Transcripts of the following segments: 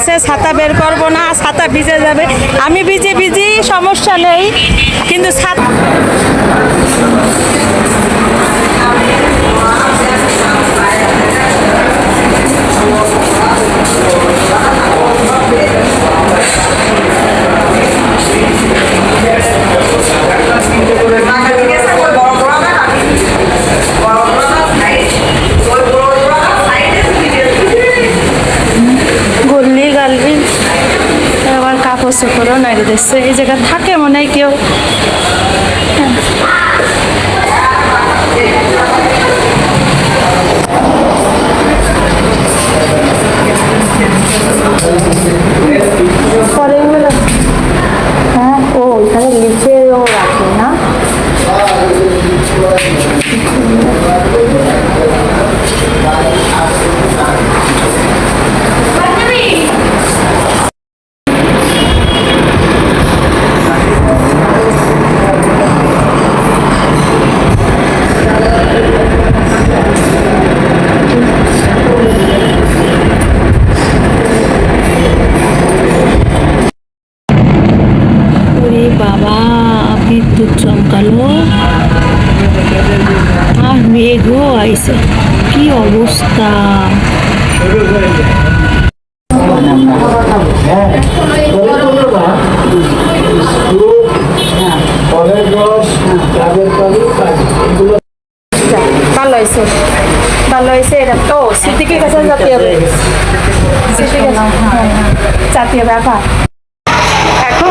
আছে, ছাতা বের করবো না, ছাতা ভিজে যাবে। আমি ভিজে ভিজি সমস্যা নেই, কিন্তু ছাতা কাপড় নাইরে দিচ্ছে, এই জায়গা থাকে মনে হয় কেউ। হ্যাঁ, ও এখানে নিচেও রাখে না। বাবা, বিদ্যুৎ চমকালো আর মেঘও আইছে, কি অবস্থা। ভালো হয়েছে, ভালো হয়েছে। এটা তো সিদ্দিকের কাছে যেতে হবে, যেতে হবে আবার। এখন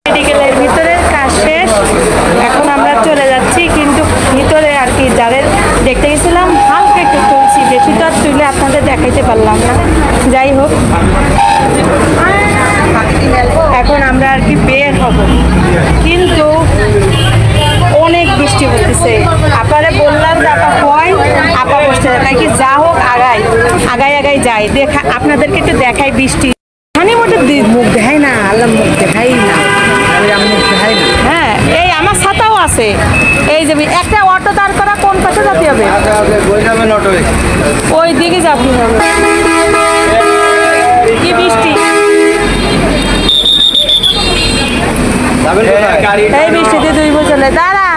মেডিকেলের ভিতরের কাজ শেষ, এখন আমরা চলে যাচ্ছি। কিন্তু ভিতরে আর কি যাদের দেখতে গেছিলাম হালকা একটু তুলছি, বেশি তো আর তুলে আপনাদের দেখাইতে পারলাম না। যাই হোক, এখন আমরা আর কি বের হব, কিন্তু অনেক বৃষ্টি হতেছে। আপনারা বললাম যে আপা হয় আপা বসতে নাকি, যা হোক আগাই আগাই আগাই যাই, দেখা আপনাদেরকে একটু দেখাই বৃষ্টি। খানি মোটে মুখ দেখাই না, আল্লাহ মুখ দেখাই না, হ্যাঁ। এই আমার ছাতাও আছে, এই যে একটা অটো দাঁড় করা, কোন পাশে যেতে হবে? ওই দিকে যেতে হবে। কি বৃষ্টি, এই বৃষ্টিতে দুই বছরে দাঁড়া,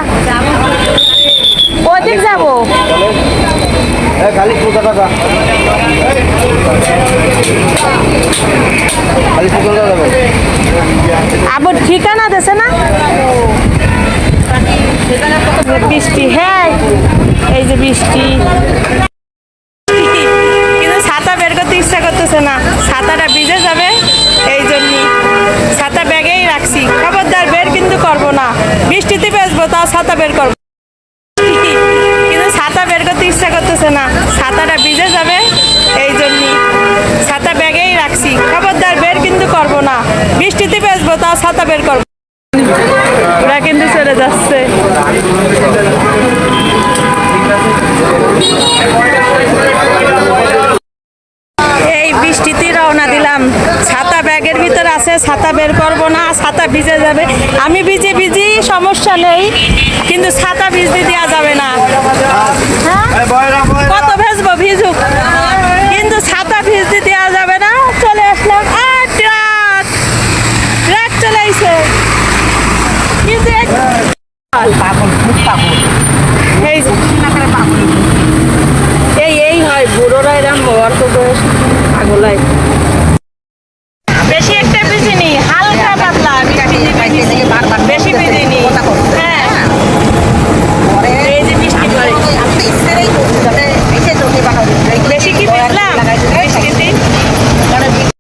ওদিক যাবো। আবার ঠিকানা দেছে না বৃষ্টি। হ্যাঁ, এই যে বৃষ্টি, কিন্তু ছাতা বের করতে ইচ্ছা করতেছে না, ছাতাটা ভিজে যাবে, এই জন্যই ছাতা ব্যাগেই রাখছি। খবরদার বের কিন্তু করবো না, বৃষ্টিতে বেসবো, তাও ছাতা বের করবো, কিন্তু ছাতা বের করতে ইচ্ছা করতেছে না, ছাতাটা ভিজে যাবে, এই জন্যই ছাতা ব্যাগেই রাখছি। খবরদার বের কিন্তু করবো না, বৃষ্টিতে বেসবো, তাও ছাতা বের করবো। ওরা কিন্তু চলে যাচ্ছে। এই বৃষ্টিতে রওনা দিলাম, ছাতা ব্যাগের ভিতর আছে, ছাতা বের করবো না, ছাতা ভিজে যাবে। আমি ভিজে ভিজি সমস্যা নেই, কিন্তু ছাতা ভিজতে দেওয়া যাবে না। হ্যাঁ, কত ভেজবো, ভিজুক, কিন্তু ছাতা ভিজতে দেওয়া যাবে না। চলে আসলাম, ট্রাক চলে আইছে, এই হয় বুড়োরা এরম, অর্থ বয়স পাগলাই।